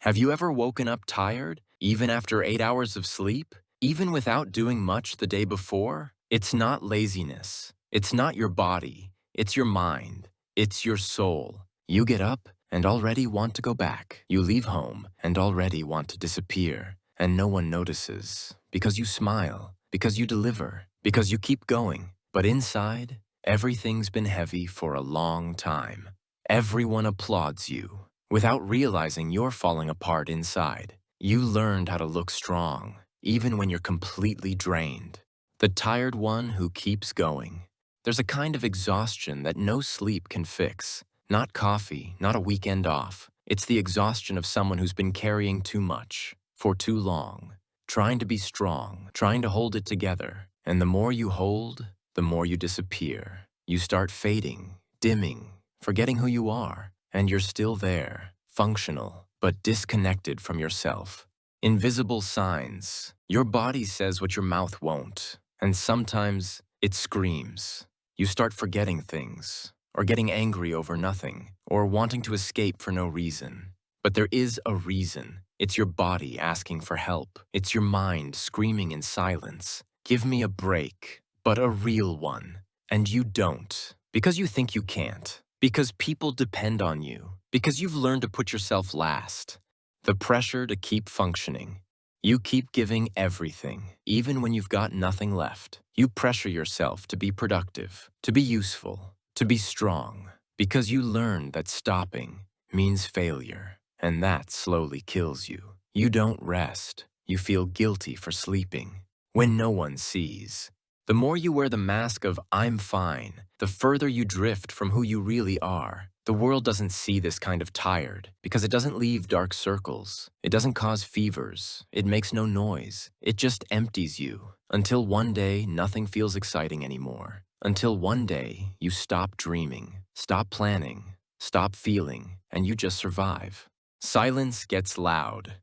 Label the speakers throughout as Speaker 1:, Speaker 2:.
Speaker 1: Have you ever woken up tired, even after 8 hours of sleep? Even without doing much the day before? It's not laziness. It's not your body. It's your mind. It's your soul. You get up and already want to go back. You leave home and already want to disappear. And no one notices. Because you smile. Because you deliver. Because you keep going. But inside, everything's been heavy for a long time. Everyone applauds you. Without realizing you're falling apart inside, you learned how to look strong, even when you're completely drained. The tired one who keeps going. There's a kind of exhaustion that no sleep can fix. Not coffee, not a weekend off. It's the exhaustion of someone who's been carrying too much, for too long. Trying to be strong, trying to hold it together. And the more you hold, the more you disappear. You start fading, dimming, forgetting who you are. And you're still there, functional, but disconnected from yourself. Invisible signs. Your body says what your mouth won't, and sometimes it screams. You start forgetting things, or getting angry over nothing, or wanting to escape for no reason. But there is a reason. It's your body asking for help. It's your mind screaming in silence. Give me a break, but a real one. And you don't, because you think you can't. Because people depend on you. Because you've learned to put yourself last. The pressure to keep functioning. You keep giving everything, even when you've got nothing left. You pressure yourself to be productive, to be useful, to be strong. Because you learn that stopping means failure, and that slowly kills you. You don't rest. You feel guilty for sleeping, when no one sees. The more you wear the mask of "I'm fine," the further you drift from who you really are. The world doesn't see this kind of tired because it doesn't leave dark circles. It doesn't cause fevers. It makes no noise. It just empties you until one day nothing feels exciting anymore. Until one day you stop dreaming, stop planning, stop feeling, and you just survive. Silence gets loud.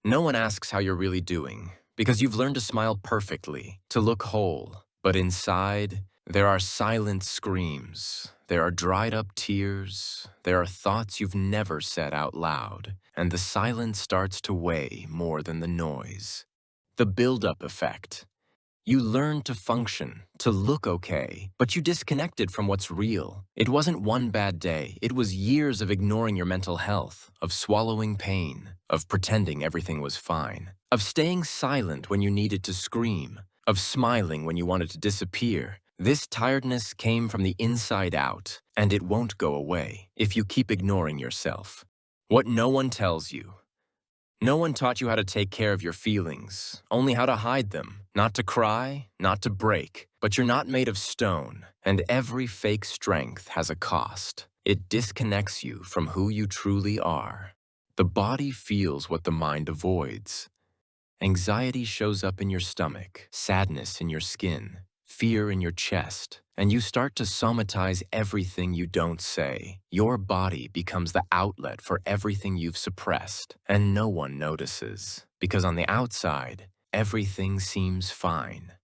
Speaker 1: No one asks how you're really doing because you've learned to smile perfectly, to look whole. But inside, there are silent screams, there are dried up tears, there are thoughts you've never said out loud, and the silence starts to weigh more than the noise. The build-up effect. You learn to function, to look okay, but you disconnected from what's real. It wasn't one bad day, it was years of ignoring your mental health, of swallowing pain, of pretending everything was fine, of staying silent when you needed to scream, of smiling when you wanted to disappear. This tiredness came from the inside out, and it won't go away if you keep ignoring yourself. What no one tells you. No one taught you how to take care of your feelings, only how to hide them, not to cry, not to break. But you're not made of stone, and every fake strength has a cost. It disconnects you from who you truly are. The body feels what the mind avoids. Anxiety shows up in your stomach, sadness in your skin, fear in your chest, and you start to somatize everything you don't say. Your body becomes the outlet for everything you've suppressed, and no one notices, because on the outside, everything seems fine.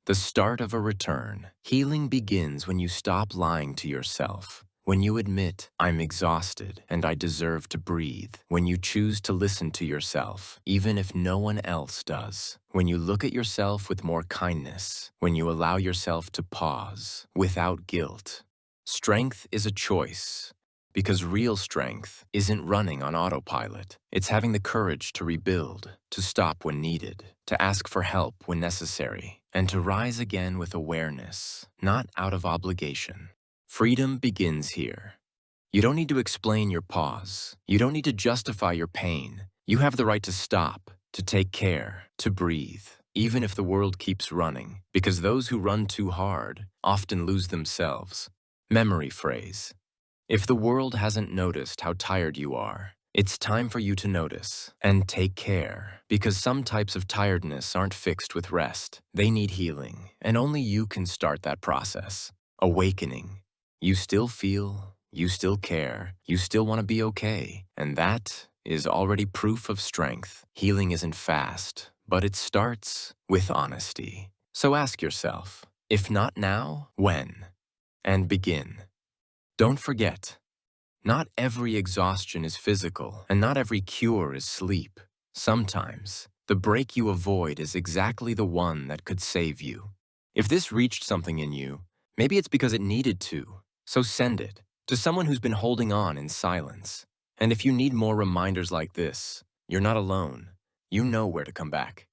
Speaker 1: The start of a return. Healing begins when you stop lying to yourself. When you admit, "I'm exhausted and I deserve to breathe." When you choose to listen to yourself, even if no one else does. When you look at yourself with more kindness. When you allow yourself to pause, without guilt. Strength is a choice, because real strength isn't running on autopilot. It's having the courage to rebuild, to stop when needed, to ask for help when necessary, and to rise again with awareness, not out of obligation. Freedom begins here. You don't need to explain your pause. You don't need to justify your pain. You have the right to stop, to take care, to breathe, even if the world keeps running, because those who run too hard often lose themselves. Memory phrase. If the world hasn't noticed how tired you are, it's time for you to notice and take care, because some types of tiredness aren't fixed with rest. They need healing, and only you can start that process. Awakening. You still feel, you still care, you still want to be okay, and that is already proof of strength. Healing isn't fast, but it starts with honesty. So ask yourself, if not now, when? And begin. Don't forget, Not every exhaustion is physical, and not every cure is sleep. Sometimes, the break you avoid is exactly the one that could save you. If this reached something in you, maybe it's because it needed to. So send it to someone who's been holding on in silence. And if you need more reminders like this, you're not alone. You know where to come back.